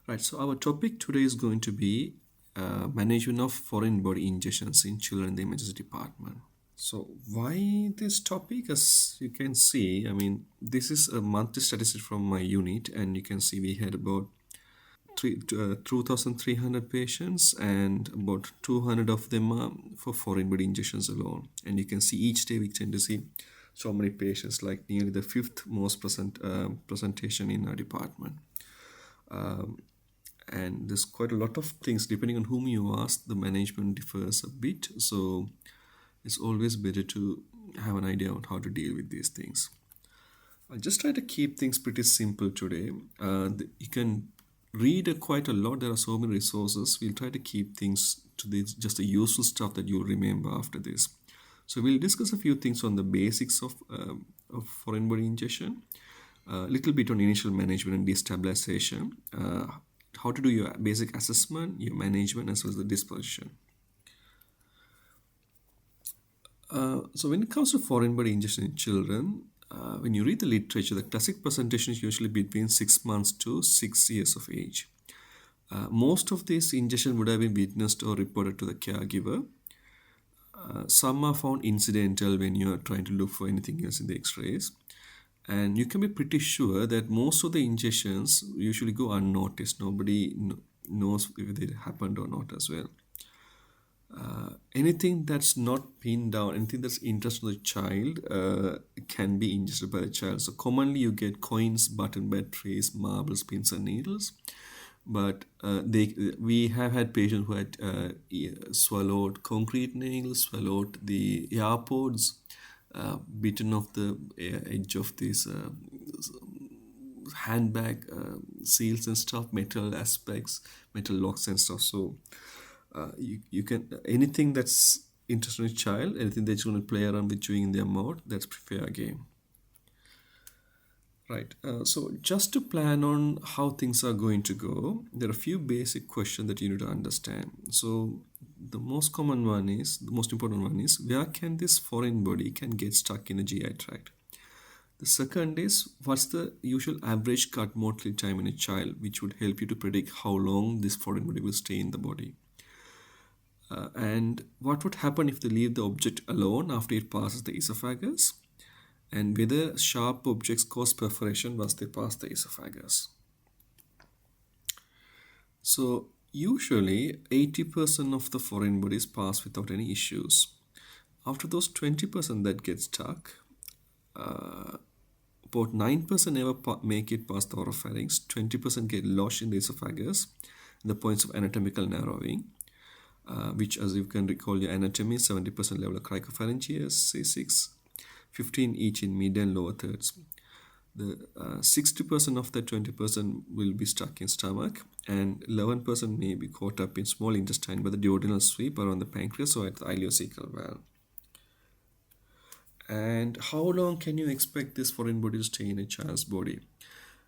Right, so our topic today is going to be management of foreign body injections in children in the emergency department. So, why this topic? As you can see, this is a monthly statistic from my unit, and you can see we had about 2,300 patients, and about 200 of them are for foreign body injections alone. And you can see each day we tend to see so many patients, like nearly the fifth most presentation in our department. And there's quite a lot of things depending on whom you ask. The management differs a bit, so it's always better to have an idea on how to deal with these things. I'll just try to keep things pretty simple today. You can read quite a lot. There are so many resources. We'll try to keep things to this, just the useful stuff that you'll remember after this. So we'll discuss a few things on the basics of foreign body injection, a little bit on initial management and destabilization, how to do your basic assessment, your management, as well as the disposition. So when it comes to foreign body injection in children, when you read the literature, the classic presentation is usually between 6 months to 6 years of age. Most of these injections would have been witnessed or reported to the caregiver. Some are found incidental when you are trying to look for anything else in the x-rays. And you can be pretty sure that most of the injections usually go unnoticed. Nobody knows if they happened or not as well. Anything that's not pinned down, anything that's interest of the child can be ingested by the child. So commonly you get coins, button batteries, marbles, pins and needles. But we have had patients who had swallowed concrete nails, swallowed the AirPods, bitten off the edge of these handbag seals and stuff, metal aspects, metal locks and stuff. So you can, anything that's interested in a child, anything that you want to play around with chewing in their mouth, that's fair game. Right, so just to plan on how things are going to go, there are a few basic questions that you need to understand. So the most common one is, the most important one is, where can this foreign body can get stuck in the GI tract? The second is, what's the usual average cut mortality time in a child, which would help you to predict how long this foreign body will stay in the body. And what would happen if they leave the object alone after it passes the esophagus? And whether sharp objects cause perforation once they pass the esophagus. So usually 80% of the foreign bodies pass without any issues. After those 20% that get stuck, about 9% never make it past the oropharynx, 20% get lodged in the esophagus, the points of anatomical narrowing, which, as you can recall your anatomy, 70% level of cricopharyngeus, C6, 15 each in mid and lower thirds. The 60% of that 20% will be stuck in stomach, and 11% may be caught up in small intestine by the duodenal sweep around the pancreas or at the ileocecal valve. And how long can you expect this foreign body to stay in a child's body?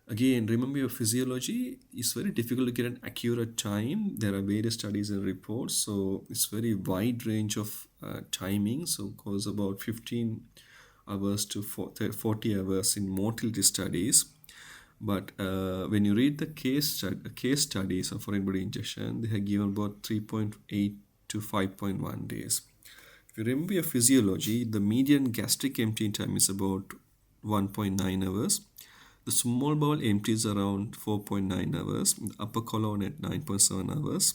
Again, remember your physiology is very difficult to get an accurate time. There are various studies and reports, so it's very wide range of timing. So it goes about 15 hours to 40 hours in mortality studies. But when you read the case studies of foreign body injection, they have given about 3.8 to 5.1 days. If you remember your physiology, the median gastric emptying time is about 1.9 hours. The small bowel empties around 4.9 hours, the upper colon at 9.7 hours,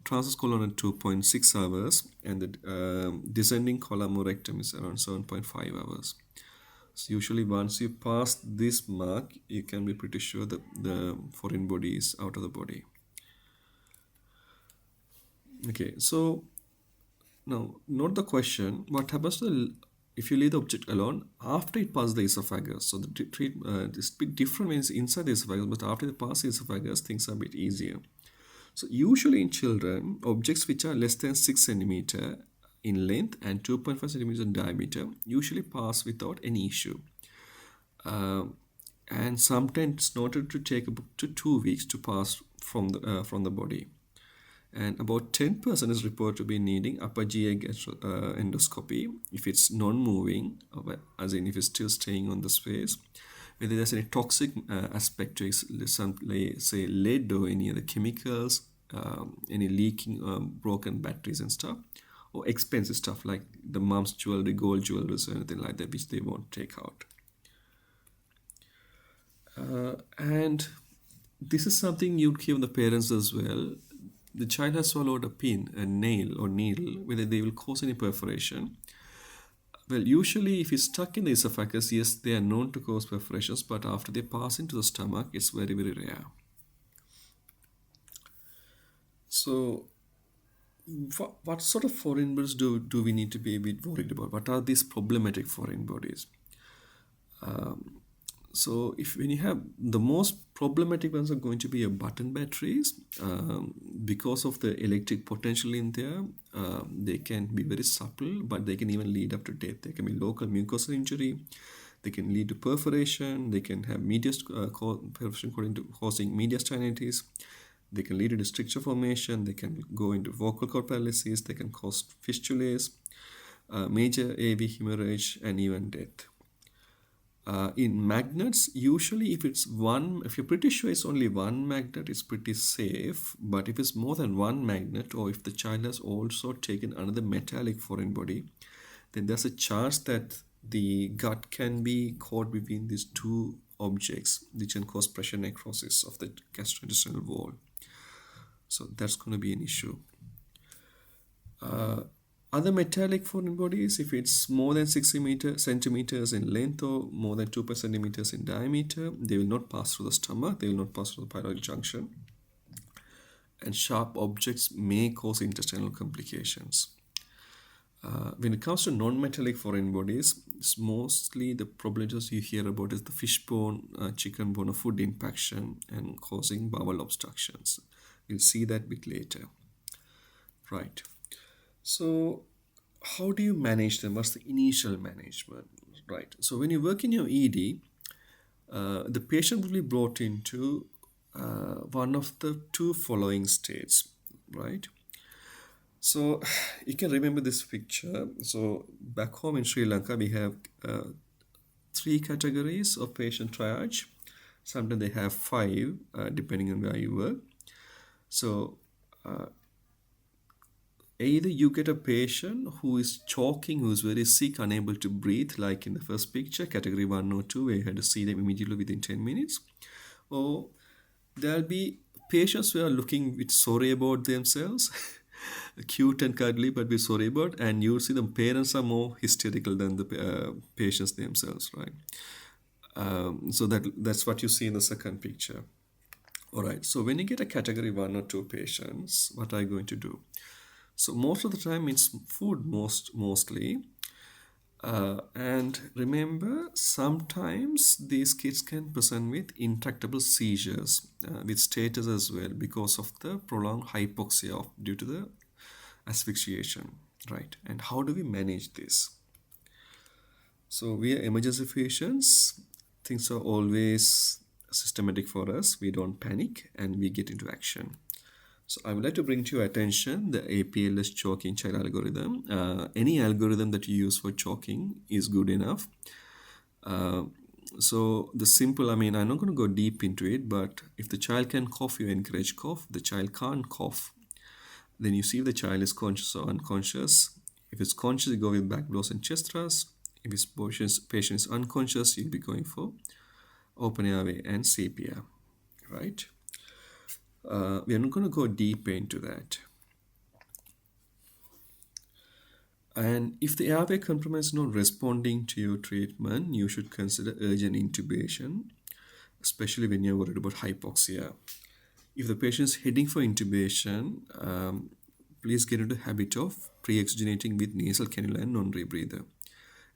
transverse colon at 2.6 hours, and the descending colon or rectum is around 7.5 hours. So usually once you pass this mark, you can be pretty sure that the foreign body is out of the body. Okay, so now note the question, what happens if you leave the object alone after it passes the esophagus? So the treatment is a bit different when it's inside the esophagus, but after they pass the esophagus, things are a bit easier. So usually in children, objects which are less than 6 centimeter in length and 2.5 centimeters in diameter usually pass without any issue. And sometimes it's noted to take up to 2 weeks to pass from the body. And about 10% is reported to be needing upper GI endoscopy if it's non-moving, as in if it's still staying on the space. whether there's any toxic aspect to it, some, like, say lead or any other chemicals, any leaking broken batteries and stuff, or expensive stuff like the mom's jewelry, gold jewelry, or anything like that, which they won't take out. And this is something you'd give the parents as well. The child has swallowed a pin, a nail or needle, whether they will cause any perforation. Well, usually if it's stuck in the esophagus, yes, they are known to cause perforations, but after they pass into the stomach, it's very, very rare. So what sort of foreign bodies do we need to be a bit worried about? What are these problematic foreign bodies? So when you have the most problematic ones are going to be your button batteries, because of the electric potential in there. They can be very subtle, but they can even lead up to death. They can be local mucosal injury. They can lead to perforation. They can have perforation causing mediastinitis. They can lead to stricture formation. They can go into vocal cord paralysis. They can cause fistulae, major AV hemorrhage, and even death. In magnets, usually if you're pretty sure it's only one magnet, it's pretty safe. But if it's more than one magnet, or if the child has also taken another metallic foreign body, then there's a chance that the gut can be caught between these two objects, which can cause pressure necrosis of the gastrointestinal wall. So that's going to be an issue. Other metallic foreign bodies, if it's more than 60 centimeters in length or more than 2 centimeters in diameter, they will not pass through the stomach, they will not pass through the pyloric junction. And sharp objects may cause intestinal complications. When it comes to non-metallic foreign bodies, it's mostly the problems you hear about is the fish bone, chicken bone, or food impaction and causing bowel obstructions. We'll see that a bit later. Right. So how do you manage them? What's the initial management? Right. So when you work in your ED, the patient will be brought into one of the two following states, right? So you can remember this picture. So back home in Sri Lanka, we have 3 categories of patient triage. Sometimes they have 5, depending on where you work. So either you get a patient who is choking, who is very sick, unable to breathe, like in the first picture, category 1 or 2, where you had to see them immediately within 10 minutes. Or there'll be patients who are looking with sorry about themselves, cute and cuddly, but be sorry about, and you'll see the parents are more hysterical than the patients themselves, right? So that's what you see in the second picture. All right, so when you get a category 1 or 2 patients, what are you going to do? So most of the time it's food mostly. And remember, sometimes these kids can present with intractable seizures with status as well because of the prolonged hypoxia due to the asphyxiation, right? And how do we manage this? So we are emergency physicians. Things are always systematic for us. We don't panic and we get into action. So I would like to bring to your attention the APLS choking child algorithm. Any algorithm that you use for choking is good enough. So the simple, I'm not going to go deep into it, but if the child can cough, you encourage cough. The child can't cough, then you see if the child is conscious or unconscious. If it's conscious, you go with back blows and chest thrusts. If his patient is unconscious, you'll be going for open airway and CPR, right? We are not going to go deeper into that. And if the airway compromise is not responding to your treatment, you should consider urgent intubation, especially when you're worried about hypoxia. If the patient is heading for intubation, please get into the habit of pre-oxygenating with nasal cannula and non-rebreather.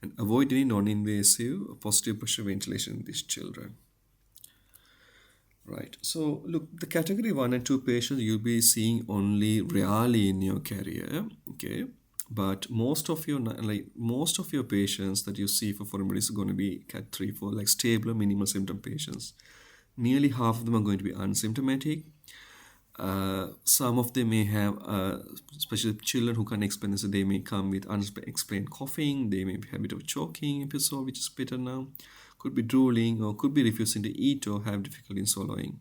And avoid any non-invasive positive pressure ventilation in these children. Right. So look, the category 1 and 2 patients you'll be seeing only rarely in your career. Okay. But most of your patients that you see for foreign bodies are going to be cat 3, 4, like stable or minimal symptom patients. Nearly half of them are going to be asymptomatic. Some of them may have, especially children who can't explain this, so they may come with unexplained coughing. They may have a bit of choking episode, which is better now. could be drooling, or could be refusing to eat or have difficulty in swallowing.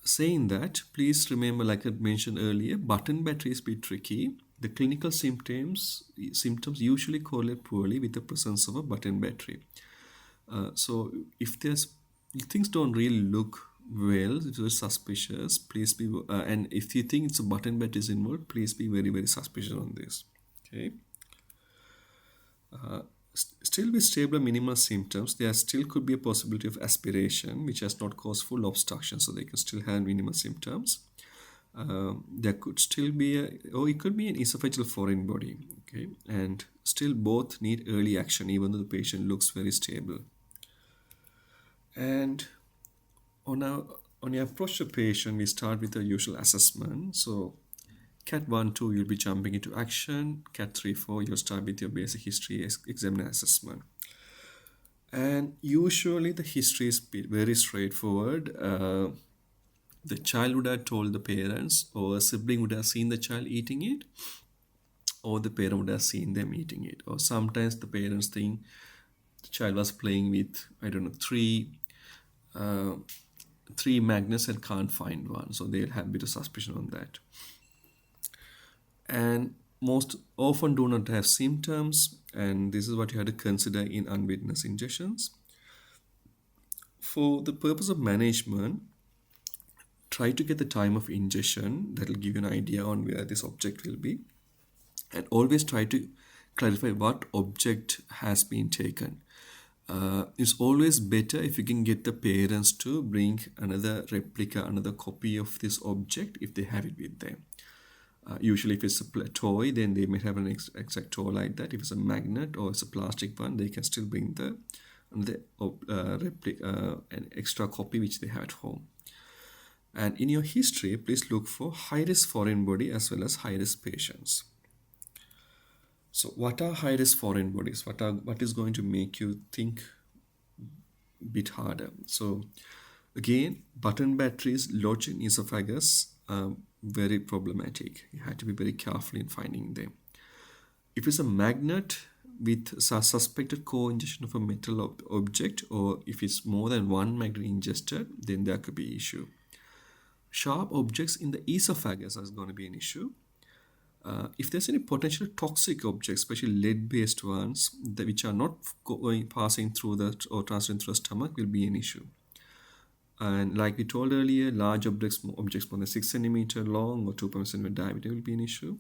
Saying that, please remember, like I mentioned earlier, button batteries be tricky. The clinical symptoms usually correlate poorly with the presence of a button battery. So if things don't really look well, it's very suspicious, please be, and if you think it's a button battery is involved, please be very, very suspicious on this. Okay. Still with stable minimal symptoms, there still could be a possibility of aspiration, which has not caused full obstruction, so they can still have minimal symptoms. There could still be it could be an esophageal foreign body, okay, and still both need early action, even though the patient looks very stable. And on your approach to patient, we start with the usual assessment. So Cat 1, 2, you'll be jumping into action. Cat 3, 4, you'll start with your basic history examiner assessment. And usually the history is very straightforward. The child would have told the parents, or a sibling would have seen the child eating it, or the parent would have seen them eating it. Or sometimes the parents think the child was playing with, I don't know, three magnets and can't find one. So they'll have a bit of suspicion on that. And most often do not have symptoms, and this is what you have to consider in unwitnessed ingestions. For the purpose of management, try to get the time of ingestion. That will give you an idea on where this object will be, and always try to clarify what object has been taken. It's always better if you can get the parents to bring another replica, another copy of this object if they have it with them. Usually if it's a toy, then they may have an exact toy like that. If it's a magnet or it's a plastic one, they can still bring the replica, an extra copy which they have at home. And in your history, please look for high-risk foreign body as well as high-risk patients. So what are high-risk foreign bodies? What is going to make you think a bit harder? So again, button batteries lodged in esophagus are very problematic. You have to be very careful in finding them. If it's a magnet with suspected co-ingestion of a metal object, or if it's more than one magnet ingested, then there could be issue. Sharp objects in the esophagus is going to be an issue. If there's any potential toxic objects, especially lead-based ones, which are not passing through or transferring through the stomach, will be an issue. And like we told earlier, large objects more than 6 centimeter long or 2.5 centimeter diameter will be an issue.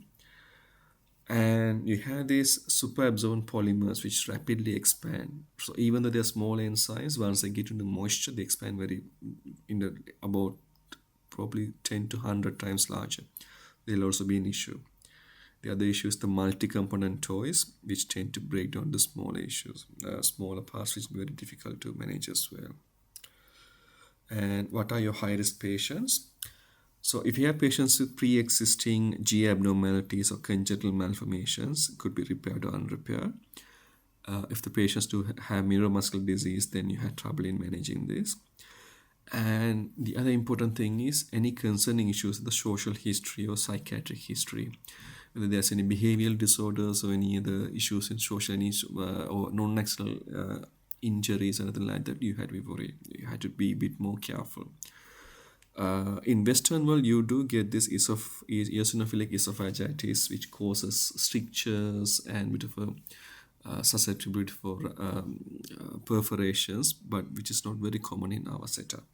And you have these superabsorbent polymers which rapidly expand. So even though they're small in size, once they get into moisture, they expand about probably 10 to 100 times larger. They'll also be an issue. The other issue is the multi-component toys, which tend to break down the smaller parts, which is very difficult to manage as well. And what are your high-risk patients? So if you have patients with pre-existing GI abnormalities or congenital malformations, it could be repaired or unrepaired. If the patients do have neuromuscular disease, then you have trouble in managing this. And the other important thing is any concerning issues in the social history or psychiatric history. Whether there's any behavioral disorders or any other issues in social or non-accidental injuries or anything like that, you had to be worried. You had to be a bit more careful. In Western world, you do get this eosinophilic esophagitis, which causes strictures and bit of a susceptibility for perforations, but which is not very common in our setup.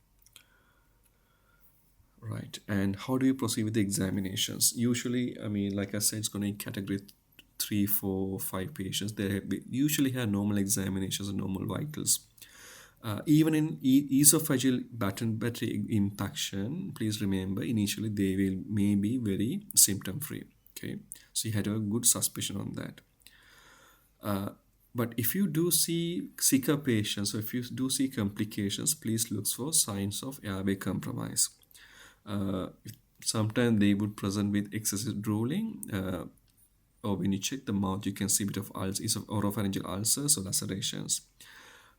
Right, and how do you proceed with the examinations? Usually, like I said, it's going to be category 3, 4, 5 patients. They usually have normal examinations and normal vitals. Even in esophageal battery impaction, please remember, initially they may be very symptom-free. Okay, so you had a good suspicion on that. But if you do see sicker patients, or if you do see complications, please look for signs of airway compromise. Sometimes they would present with excessive drooling, or when you check the mouth, you can see a bit of oropharyngeal ulcers or lacerations.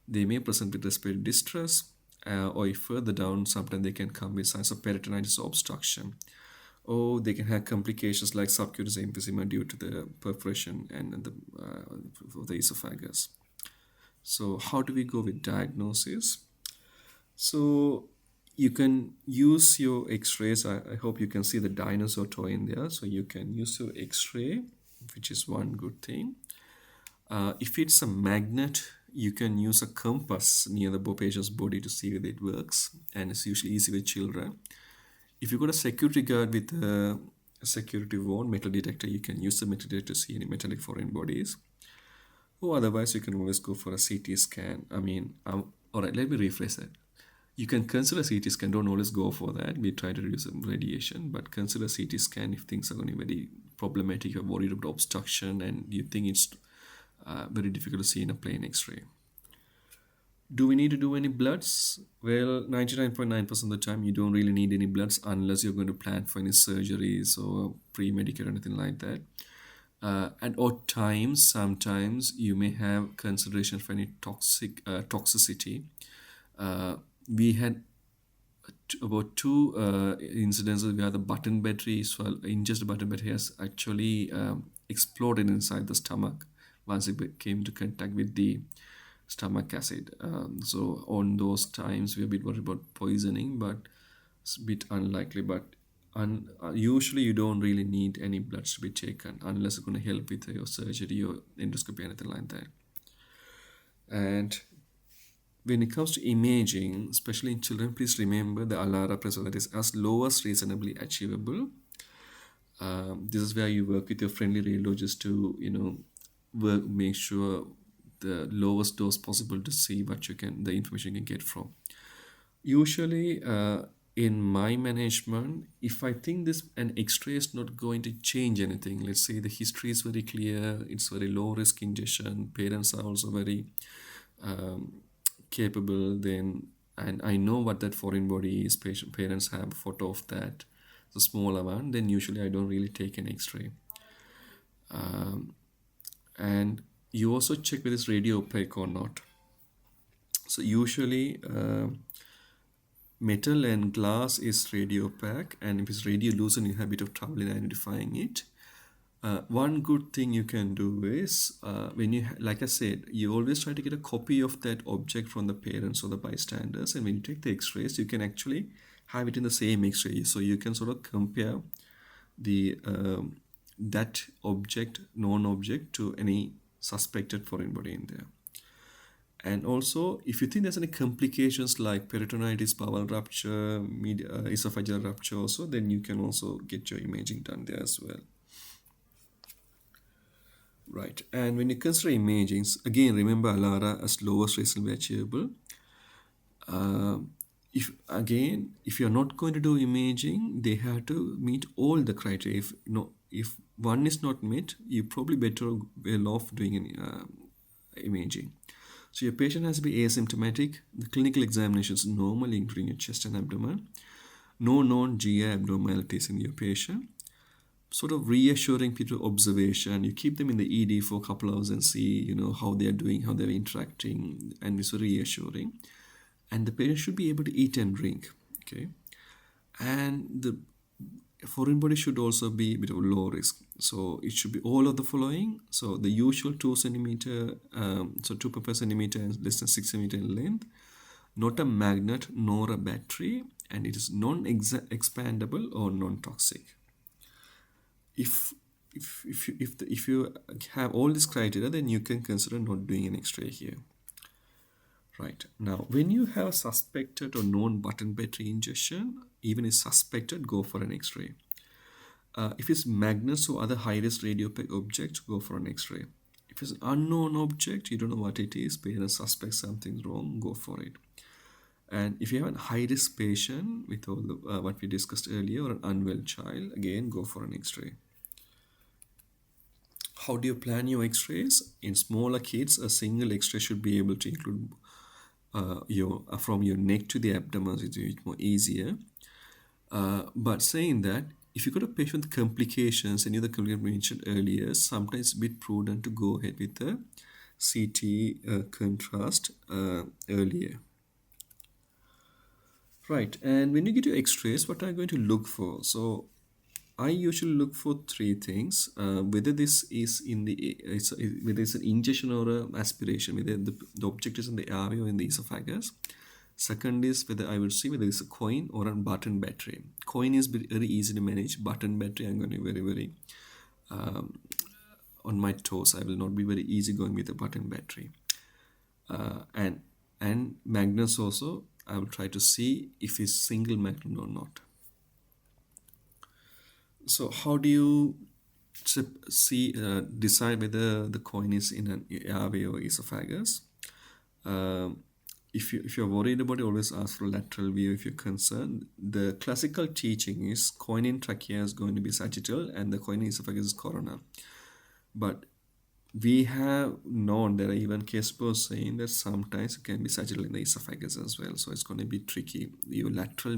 They may present with respiratory distress, or if further down, sometimes they can come with signs of peritonitis or obstruction, or they can have complications like subcutaneous emphysema due to the perforation and the esophagus. So how do we go with diagnosis? So you can use your x-rays. I hope you can see the dinosaur toy in there. So you can use your x-ray, which is one good thing. If it's a magnet, you can use a compass near the patient's body to see whether it works, and it's usually easy with children. If you got a security guard with a security wand metal detector, you can use the metal detector to see any metallic foreign bodies. Or otherwise, you can always go for a CT scan. All right, let me rephrase that. You can consider CT scan. Don't always go for that. We try to reduce radiation, but consider CT scan if things are going to be very problematic. You're worried about obstruction, and you think it's very difficult to see in a plain X-ray. Do we need to do any bloods? Well, 99.9% of the time, you don't really need any bloods unless you're going to plan for any surgeries or pre-medical or anything like that. At odd times, sometimes you may have consideration for any toxicity. We had about two incidences where the button battery, ingest button battery has actually exploded inside the stomach once it came into contact with the stomach acid. So on those times, we're a bit worried about poisoning, but it's a bit unlikely. But usually you don't really need any bloods to be taken unless it's going to help with your surgery or endoscopy, anything like that. And when it comes to imaging, especially in children, please remember the ALARA pressure, that is as low as reasonably achievable. This is where you work with your friendly radiologist to, make sure the lowest dose possible to see the information you can get from. Usually, in my management, if I think an X-ray is not going to change anything, let's say the history is very clear, it's very low risk ingestion, parents are also very capable, and I know what that foreign body is, parents have a photo of that, the smaller one, then usually I don't really take an X-ray. And you also check whether it's radio opaque or not. So usually metal and glass is radio opaque, and if it's radio lucent, you have a bit of trouble in identifying it. One good thing you can do is when like I said, you always try to get a copy of that object from the parents or the bystanders, and when you take the X-rays, you can actually have it in the same X-ray, so you can sort of compare the that object, known object, to any suspected foreign body in there. And also, if you think there's any complications like peritonitis, bowel rupture, esophageal rupture also, then you can also get your imaging done there as well. Right, and when you consider imaging, again, remember ALARA as lowest reasonably achievable. If you're not going to do imaging, they have to meet all the criteria. If one is not met, you're probably better well off doing imaging. So your patient has to be asymptomatic. The clinical examination is normal, including your chest and abdomen. No known GI abnormalities in your patient. Sort of reassuring people observation. You keep them in the ED for a couple hours and see, how they're doing, how they're interacting, and it's reassuring. And the patient should be able to eat and drink, okay? And the foreign body should also be a bit of low risk. So it should be all of the following. So the usual 2 centimeter, 2.5 centimeter and less than 6 centimeter in length, not a magnet nor a battery, and it is non-expandable or non-toxic. If you have all these criteria, then you can consider not doing an X-ray here. Right, now when you have suspected or known button battery ingestion, even if suspected, go for an X-ray. If it's magnets or other high-risk radiopaque objects, go for an X-ray. If it's an unknown object, you don't know what it is, parents suspect something's wrong, go for it. And if you have a high-risk patient with all the what we discussed earlier, or an unwell child, again, go for an X-ray. How do you plan your X-rays? In smaller kids, a single X-ray should be able to include from your neck to the abdomen. It's more easier. But saying that, if you got a patient with complications, any of the complications mentioned earlier, sometimes it's a bit prudent to go ahead with the CT contrast earlier. Right, and when you get your X-rays, what are you going to look for? So I usually look for three things. Whether this is in the whether it's an ingestion or a aspiration, whether the object is in the airway or in the esophagus. Second is whether I will see whether it's a coin or a button battery. Coin is very easy to manage. Button battery, I'm going to be very um, on my toes. I will not be very easy going with a button battery. And magnets also, I will try to see if it's single magnet or not. So how do you decide whether the coin is in an airway or esophagus? If you're worried about it, always ask for a lateral view if you're concerned. The classical teaching is coin in trachea is going to be sagittal and the coin in esophagus is coronal. But we have known, there are even case reports saying that sometimes it can be sagittal in the esophagus as well. So it's going to be tricky. Your lateral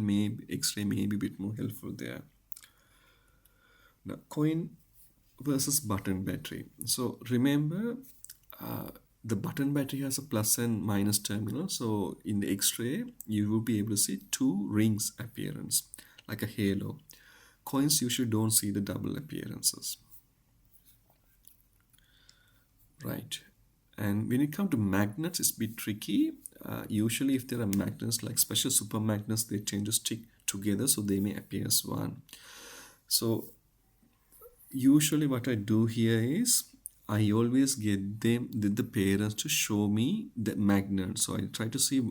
X-ray may be a bit more helpful there. Now, coin versus button battery. So remember, the button battery has a plus and minus terminal. So in the X-ray, you will be able to see two rings appearance, like a halo. Coins usually don't see the double appearances. Right. And when it comes to magnets, it's a bit tricky. Usually if there are magnets like special supermagnets, they tend to stick together, so they may appear as one. So usually what I do here is I always get the parents to show me the magnet. So I try to see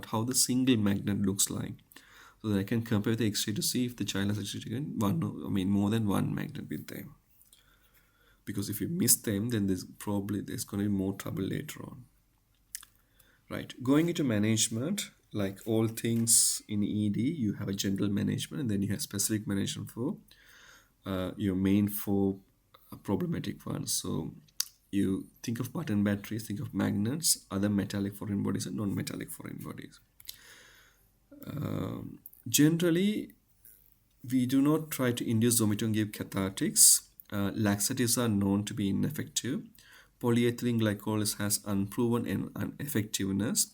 how the single magnet looks like, so that I can compare the X-ray to see if the child has actually taken more than one magnet with them. Because if you miss them, then there's going to be more trouble later on. Right, going into management, like all things in ED, you have a general management and then you have specific management for your main four problematic ones. So you think of button batteries, think of magnets, other metallic foreign bodies and non-metallic foreign bodies. Generally, we do not try to induce vomiting and give cathartics. Laxatives are known to be ineffective. Polyethylene glycol has unproven ineffectiveness,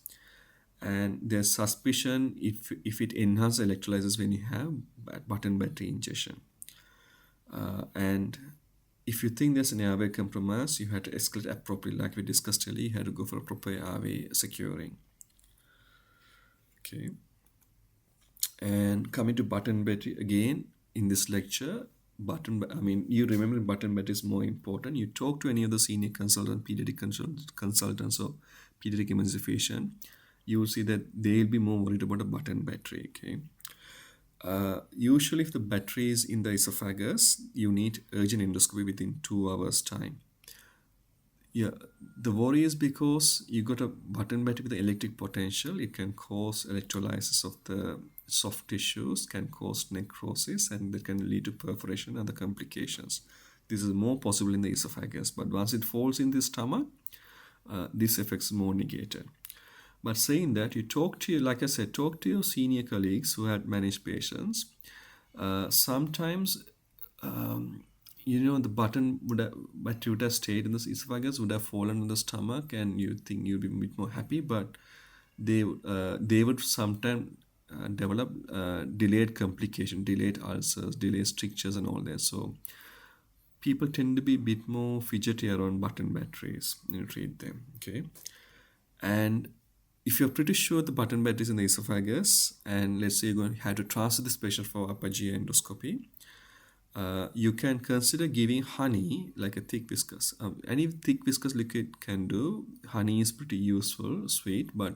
and there's suspicion if it enhances electrolysis when you have button battery ingestion. And if you think there's an airway compromise, you have to escalate appropriately. Like we discussed earlier, you have to go for a proper airway securing. Okay. And coming to button battery again in this lecture, you remember button battery is more important. You talk to any of the senior consultant, pediatric consultants or pediatric emergency physician, you will see that they'll be more worried about a button battery. Okay. Usually if the battery is in the esophagus, you need urgent endoscopy within 2 hours time. Yeah, the worry is because you got a button battery with the electric potential. It can cause electrolysis of the soft tissues, can cause necrosis, and that can lead to perforation and other complications. This is more possible in the esophagus, but once it falls in the stomach, this effect's more negated. But saying that, you talk to your senior colleagues who had managed patients. Sometimes, the battery would have stayed in the esophagus, would have fallen in the stomach, and you think you'd be a bit more happy, but they would sometimes develop delayed complication, delayed ulcers, delayed strictures and all that. So people tend to be a bit more fidgety around button batteries when you treat them. Okay. And if you're pretty sure the button battery is in the esophagus, and let's say you're going to have to transfer this patient for upper GI endoscopy, you can consider giving honey, like a thick viscous. Any thick viscous liquid can do. Honey is pretty useful, sweet, but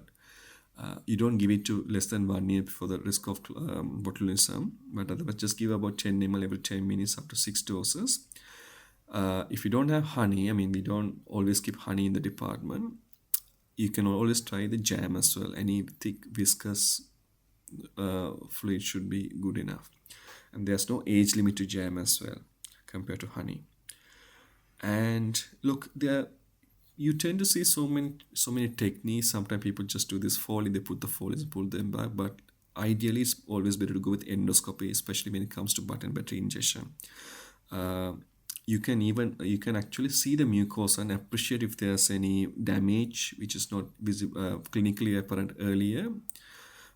you don't give it to less than 1 year before the risk of botulism. But otherwise, just give about 10 ml every 10 minutes up to 6 doses. If you don't have honey, we don't always keep honey in the department. You can always try the jam as well. Any thick viscous fluid should be good enough. And there's no age limit to jam as well compared to honey. And look, you tend to see so many techniques. Sometimes people just do this Foley, they put the Foleys and pull them back. But ideally, it's always better to go with endoscopy, especially when it comes to button battery ingestion. You can actually see the mucosa and appreciate if there's any damage which is not visible, clinically apparent earlier.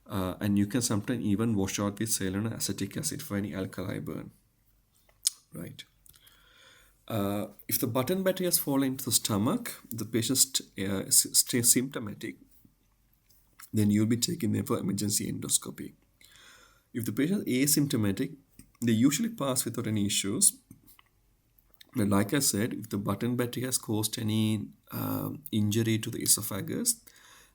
And you can sometimes even wash out with saline and acetic acid for any alkali burn. right? If the button battery has fallen into the stomach, the patient stays symptomatic, then you'll be taking them for emergency endoscopy. If the patient is asymptomatic, they usually pass without any issues. But like I said, if the button battery has caused any injury to the esophagus,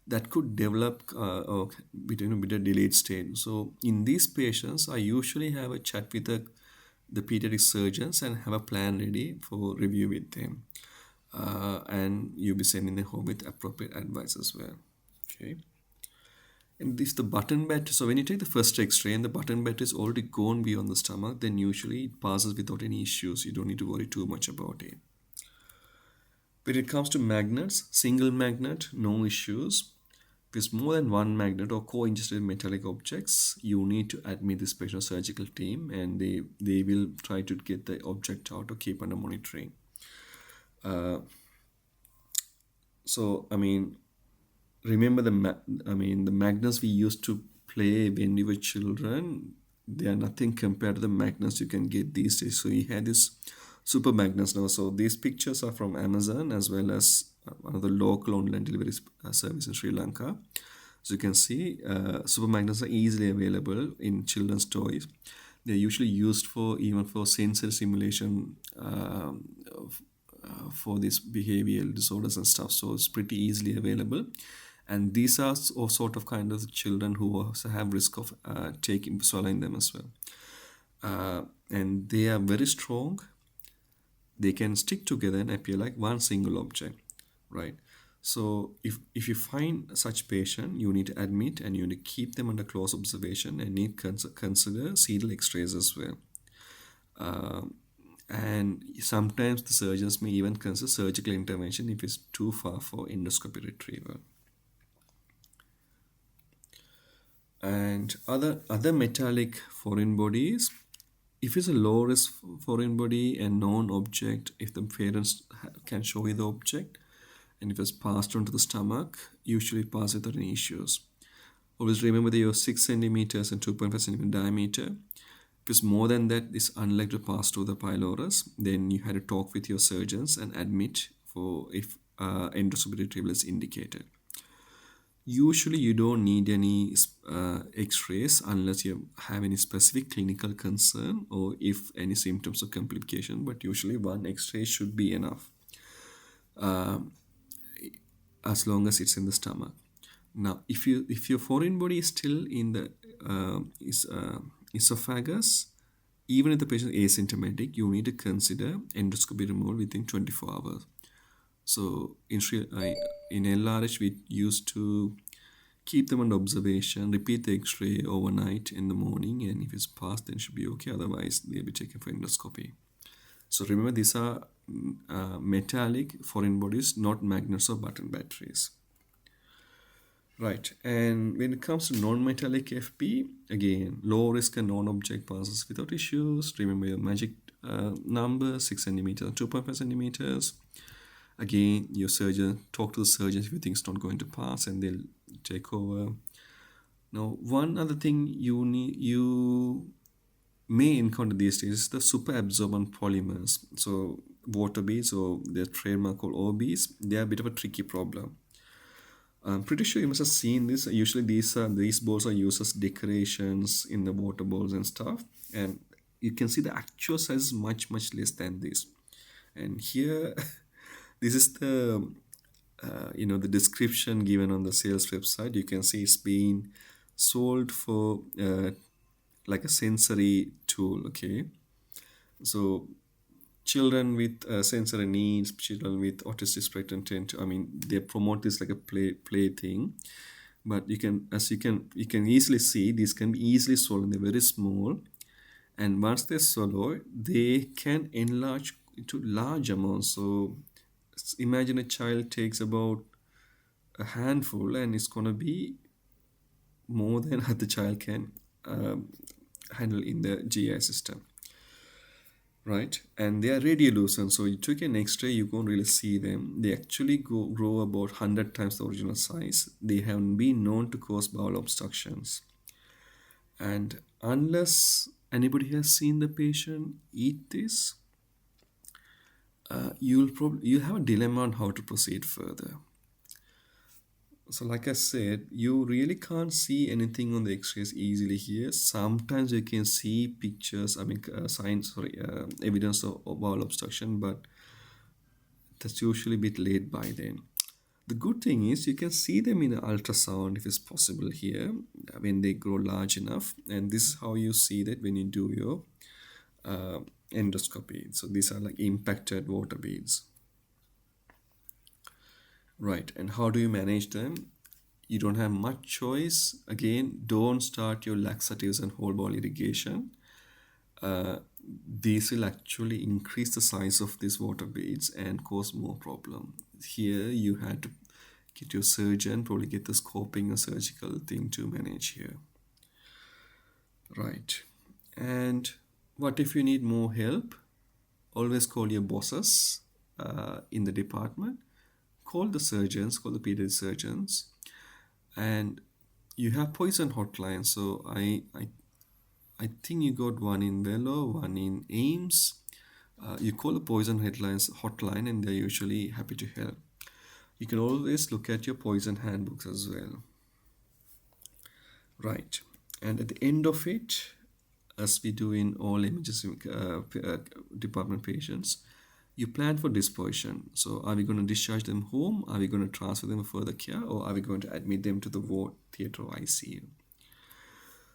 that could develop with a delayed stage. So in these patients, I usually have a chat with the pediatric surgeons and have a plan ready for review with them. And you'll be sending them home with appropriate advice as well. Okay. And if the button battery, so when you take the first X-ray and the button battery is already gone beyond the stomach, then usually it passes without any issues. You don't need to worry too much about it. When it comes to magnets, single magnet, no issues. If it's more than one magnet or co-ingested metallic objects, you need to admit this patient surgical team, and they will try to get the object out or keep under monitoring. So I mean, remember the magnets we used to play when we were children. They are nothing compared to the magnets you can get these days. So we had this super magnets now. So these pictures are from Amazon as well as one of the local online delivery service in Sri Lanka. So you can see super magnets are easily available in children's toys. They're usually used for even for sensory simulation for these behavioral disorders and stuff. So it's pretty easily available. And these are sort of kind of children who also have risk of swallowing them as well. And they are very strong. They can stick together and appear like one single object, right? So if you find such patient, you need to admit and you need to keep them under close observation and need to consider serial x-rays as well. And sometimes the surgeons may even consider surgical intervention if it's too far for endoscopy retrieval. And other metallic foreign bodies, if it's a low risk foreign body and known object, if the parents can show you the object, and if it's passed onto the stomach, usually pass without any issues. Always remember that you're 6 centimeters and 2.5 centimeter diameter. If it's more than that, it's unlikely to pass through the pylorus. Then you had to talk with your surgeons and admit for if endoscopy retrieval is indicated. Usually you don't need any x-rays unless you have any specific clinical concern or if any symptoms or complication, but usually one x-ray should be enough as long as it's in the stomach. Now, if your foreign body is still in the esophagus, even if the patient is asymptomatic, you need to consider endoscopy removal within 24 hours. So in LRH, we used to keep them under observation, repeat the x-ray overnight in the morning, and if it's passed, then it should be okay. Otherwise, they'll be taken for endoscopy. So remember, these are metallic foreign bodies, not magnets or button batteries. Right, and when it comes to non-metallic FP, again, low risk and non-object passes without issues. Remember your magic number, 6 centimeters, 2.5 centimeters. Again, your surgeon, talk to the surgeon if you think it's not going to pass, and they'll take over. Now, one other thing you may encounter these days is the super absorbent polymers. So water beads, or their trademark called OBs, they are a bit of a tricky problem. I'm pretty sure you must have seen this. Usually these balls are used as decorations in the water bowls and stuff. And you can see the actual size is much less than this. And here, this is the the description given on the sales website. You can see it's being sold for like a sensory tool. Okay, so children with sensory needs, children with autistic spectrum they promote this like a play thing. But you can easily see these can be easily swallowed. They're very small, and once they swallow, they can enlarge into large amounts. So imagine a child takes about a handful, and it's gonna be more than the child can handle in the GI system. Right, and they are radiolucent, so you took an x-ray, you won't really see them. They actually grow about 100 times the original size. They have been known to cause bowel obstructions, and unless anybody has seen the patient eat this, you'll have a dilemma on how to proceed further. So like I said, you really can't see anything on the x-rays easily here. Sometimes you can see pictures, evidence of bowel obstruction, but that's usually a bit late by then. The good thing is you can see them in ultrasound if it's possible here when they grow large enough. And this is how you see that when you do your endoscopy. So these are like impacted water beads. Right, and how do you manage them? You don't have much choice. Again, don't start your laxatives and whole body irrigation. These will actually increase the size of these water beads and cause more problem. Here you had to get your surgeon, probably get the scoping or surgical thing to manage here. Right, and what if you need more help? Always call your bosses in the department. Call the surgeons, call the pediatric surgeons, and you have poison hotlines. So I think you got one in Velo, one in Ames. You call the poison hotline, and they're usually happy to help. You can always look at your poison handbooks as well. Right, and at the end of it, as we do in all emergency department patients, you plan for disposition. So are we going to discharge them home? Are we going to transfer them for further care? Or are we going to admit them to the ward, theatre, or ICU?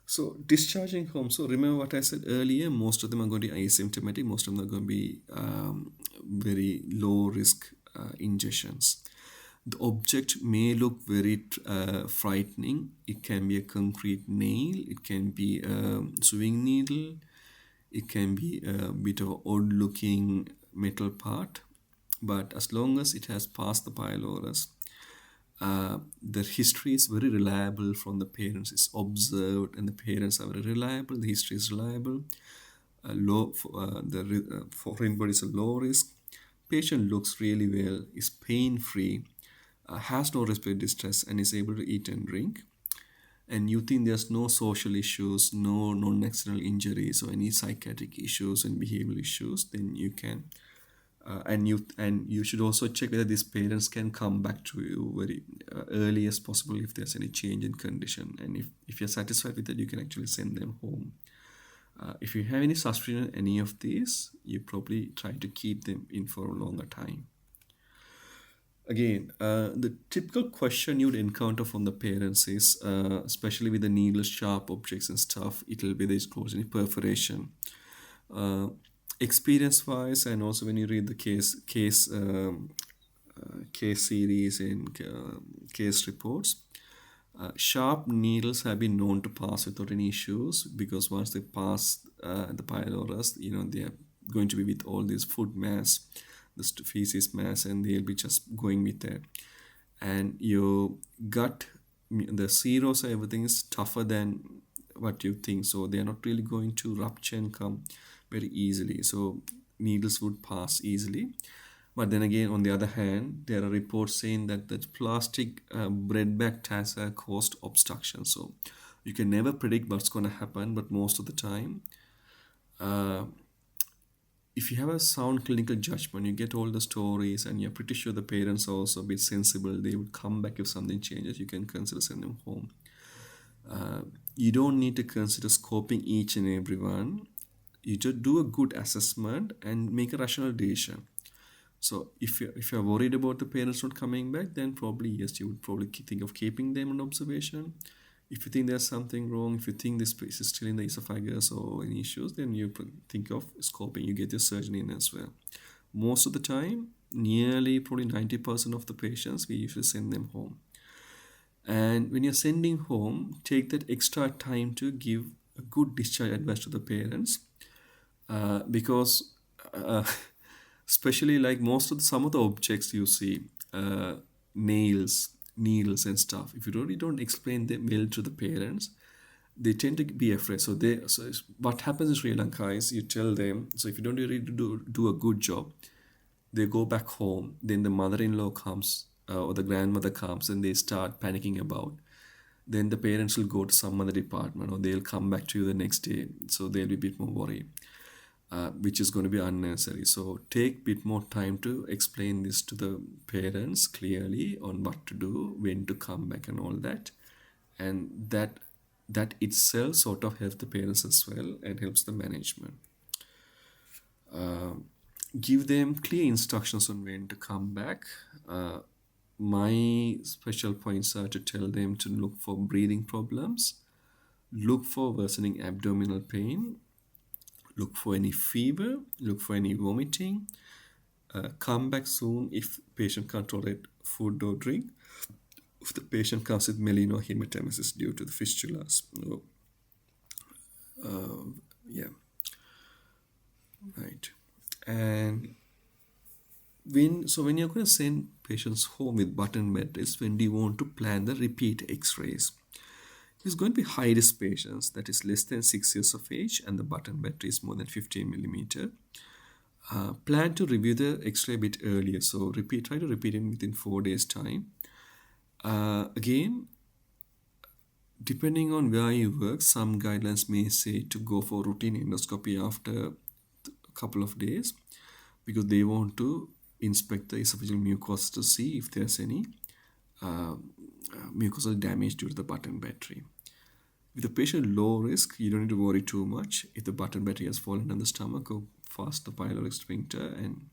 So discharging home. So remember what I said earlier, most of them are going to be asymptomatic. Most of them are going to be very low risk ingestions. The object may look very frightening. It can be a concrete nail. It can be a sewing needle. It can be a bit of odd looking metal part, but as long as it has passed the pylorus, the history is very reliable from the parents. It's observed and the parents are very reliable. The history is reliable. The foreign body is a low risk. Patient looks really well, is pain free, has no respiratory distress, and is able to eat and drink. And you think there's no social issues, no non-external injuries or any psychiatric issues and behavioral issues, then you can and you should also check whether these parents can come back to you very early as possible if there's any change in condition. And if you're satisfied with that, you can actually send them home. If you have any suspicion on any of these, you probably try to keep them in for a longer time. Again, the typical question you'd encounter from the parents is, especially with the needle sharp objects and stuff, it'll be this close any perforation. Experience-wise, and also when you read the case series and case reports, sharp needles have been known to pass without any issues, because once they pass the pylorus, they are going to be with all this food mass, the feces mass, and they'll be just going with that. And your gut, the seros, everything is tougher than what you think, so they are not really going to rupture and come very easily. So needles would pass easily. But then again, on the other hand, there are reports saying that the plastic bread bag tassel caused obstruction. So you can never predict what's going to happen, but most of the time, if you have a sound clinical judgment, you get all the stories and you're pretty sure the parents are also a bit sensible, they would come back if something changes, you can consider sending them home. You don't need to consider scoping each and every one. You just do a good assessment and make a rational decision. So if you're worried about the parents not coming back, then probably yes, you would probably think of keeping them on observation. If you think there's something wrong, if you think this space is still in the esophagus or any issues, then you think of scoping. You get your surgeon in as well. Most of the time, nearly probably 90% of the patients, we usually send them home. And when you're sending home, take that extra time to give a good discharge advice to the parents, because especially like some of the objects you see, nails, needles and stuff, if you really don't explain them well to the parents, they tend to be afraid. So what happens in Sri Lanka is you tell them, so if you don't really do a good job, they go back home, then the mother-in-law comes or the grandmother comes and they start panicking about then the parents will go to some other department, or they'll come back to you the next day. So they'll be a bit more worried, which is going to be unnecessary. So take a bit more time to explain this to the parents clearly on what to do, when to come back, and all that. And that itself sort of helps the parents as well and helps the management. Give them clear instructions on when to come back. My special points are to tell them to look for breathing problems, look for worsening abdominal pain, look for any fever, look for any vomiting, come back soon if patient can't tolerate food or drink, if the patient comes with melena or hematemesis due to the fistulas. Yeah, right. And when you're going to send patients home with button bed is when do you want to plan the repeat x-rays. It's going to be high risk patients, that is less than 6 years of age and the button battery is more than 15 millimeter. Plan to review the x-ray a bit earlier, so try to repeat it within 4 days time. Again, depending on where you work, some guidelines may say to go for routine endoscopy after a couple of days, because they want to inspect the esophageal mucosa to see if there's any mucosal damage due to the button battery. With the patient low risk, you don't need to worry too much. If the button battery has fallen on the stomach, go fast the pyloric sphincter, and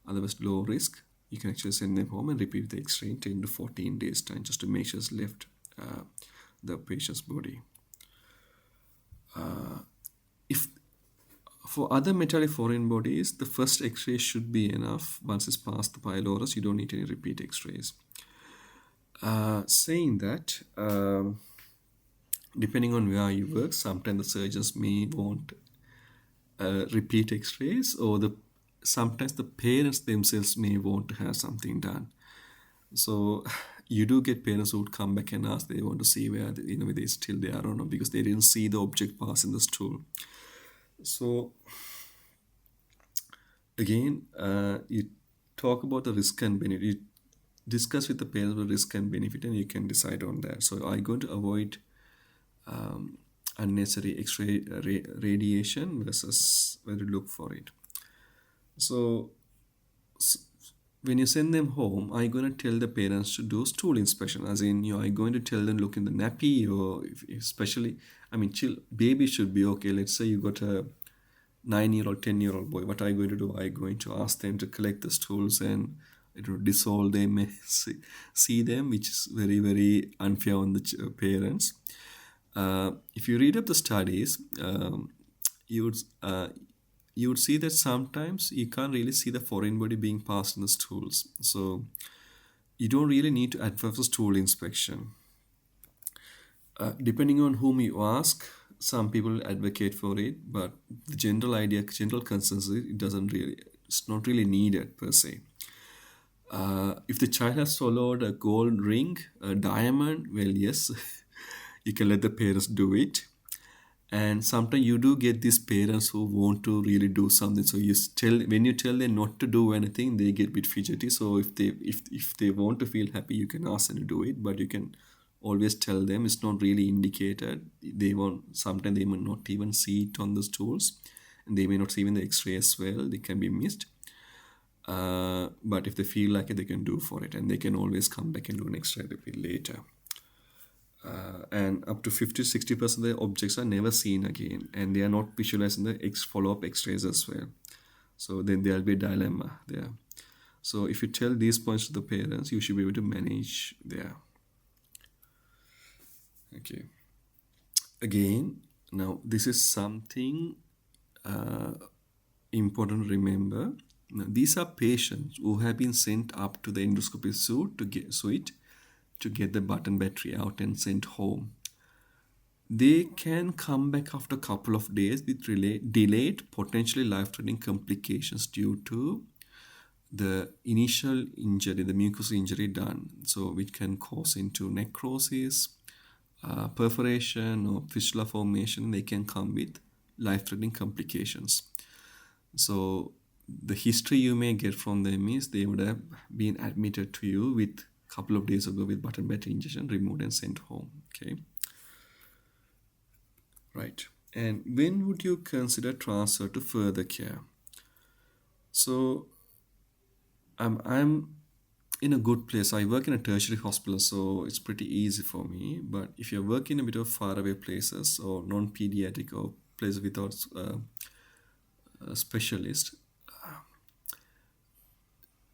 otherwise low risk, you can actually send them home and repeat the x-ray in 10 to 14 days time just to make sure it's left the patient's body. If for other metallic foreign bodies, the first x-ray should be enough. Once it's past the pylorus, you don't need any repeat x-rays. Saying that, depending on where you work, sometimes the surgeons may want repeat x-rays, or sometimes the parents themselves may want to have something done. So you do get parents who would come back and ask, they want to see whether they're still there or not, because they didn't see the object pass in the stool. So again, you talk about the risk and benefit. You discuss with the parents the risk and benefit, and you can decide on that. So are you going to avoid unnecessary X-ray radiation versus whether to look for it? So when you send them home, are you going to tell the parents to do stool inspection? As in, are you going to tell them look in the nappy, or especially, baby should be okay. Let's say you got a 9-year-old, 10-year-old boy. What are you going to do? Are you going to ask them to collect the stools and dissolve them and see them, which is very, very unfair on the parents. If you read up the studies, you would see that sometimes you can't really see the foreign body being passed in the stools. So you don't really need to advise a stool inspection. Depending on whom you ask, some people advocate for it, but the general consensus is it's not really needed per se. If the child has swallowed a gold ring, a diamond, well, yes, you can let the parents do it. And sometimes you do get these parents who want to really do something. So when you tell them not to do anything, they get a bit fidgety. So if they want to feel happy, you can ask them to do it, but you can always tell them it's not really indicated. Sometimes they may not even see it on the stools, and they may not see even the x-ray as well. They can be missed. But if they feel like it, they can do for it, and they can always come back and do an x-ray repeat later. And up to 50-60% of the objects are never seen again, and they are not visualized in the follow-up x-rays as well. So then there'll be a dilemma there. So if you tell these points to the parents, you should be able to manage there. Okay. Again, now this is something important to remember. Now, these are patients who have been sent up to the endoscopy suite to get the button battery out and sent home. They can come back after a couple of days with delayed, potentially life-threatening complications due to the initial injury, the mucosal injury done. So which can cause into necrosis, perforation, or fistula formation. They can come with life-threatening complications. So the history you may get from them is they would have been admitted to you with a couple of days ago with button battery injection, removed and sent home. Okay, right. And when would you consider transfer to further care? So I'm in a good place. I work in a tertiary hospital, so it's pretty easy for me. But if you're working a bit of faraway places or non-pediatric or places without a specialist,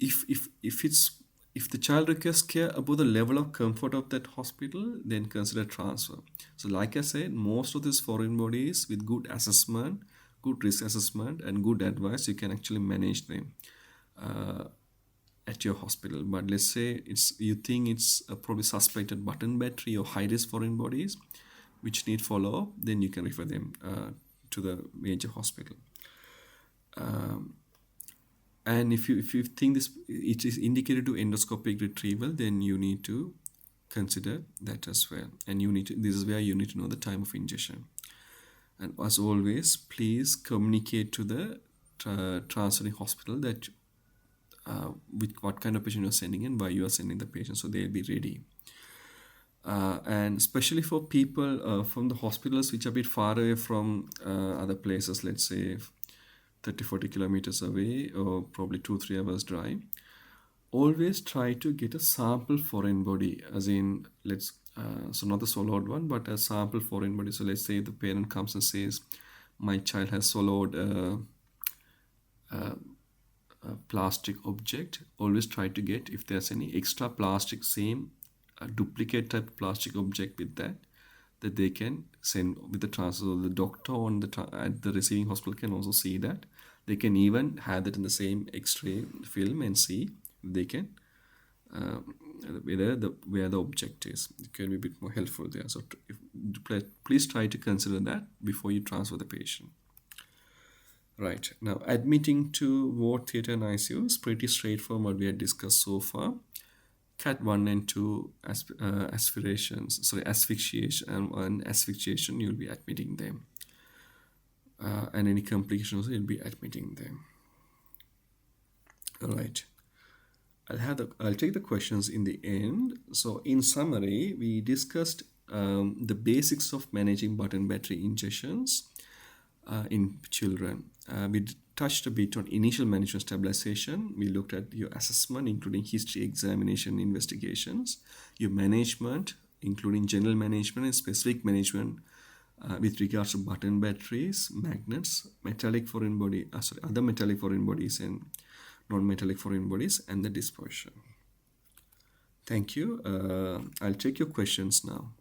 if the child requires care above the level of comfort of that hospital, then consider transfer. So, like I said, most of these foreign bodies with good assessment, good risk assessment, and good advice, you can actually manage them uh, at your hospital. But let's say you think it's a probably suspected button battery or high risk foreign bodies which need follow up, then you can refer them to the major hospital. And if you think this it is indicated to endoscopic retrieval, then you need to consider that as well. And this is where you need to know the time of ingestion. And as always, please communicate to the transferring hospital that with what kind of patient you're sending and why you are sending the patient, so they'll be ready. And especially for people from the hospitals which are a bit far away from other places, let's say 30-40 kilometers away or probably 2-3 hours drive, always try to get a sample foreign body, as in so not the swallowed one but a sample foreign body. So let's say the parent comes and says my child has swallowed a plastic object. Always try to get, if there's any extra plastic, same duplicate type plastic object with that they can send with the transfer. So the doctor at the receiving hospital can also see that. They can even have that in the same X-ray film and see if they can where the object is. It can be a bit more helpful there. So please try to consider that before you transfer the patient. Right, now admitting to ward, theatre and ICU is pretty straightforward what we had discussed so far. Cat 1 and 2 asphyxiation and asphyxiation, you'll be admitting them. And any complications, you'll be admitting them. All right. I'll take the questions in the end. So in summary, we discussed the basics of managing button battery ingestions in children. We touched a bit on initial management stabilization. We looked at your assessment, including history, examination, investigations, your management, including general management and specific management with regards to button batteries, magnets, other metallic foreign bodies and non-metallic foreign bodies, and the disposition. Thank you. I'll take your questions now.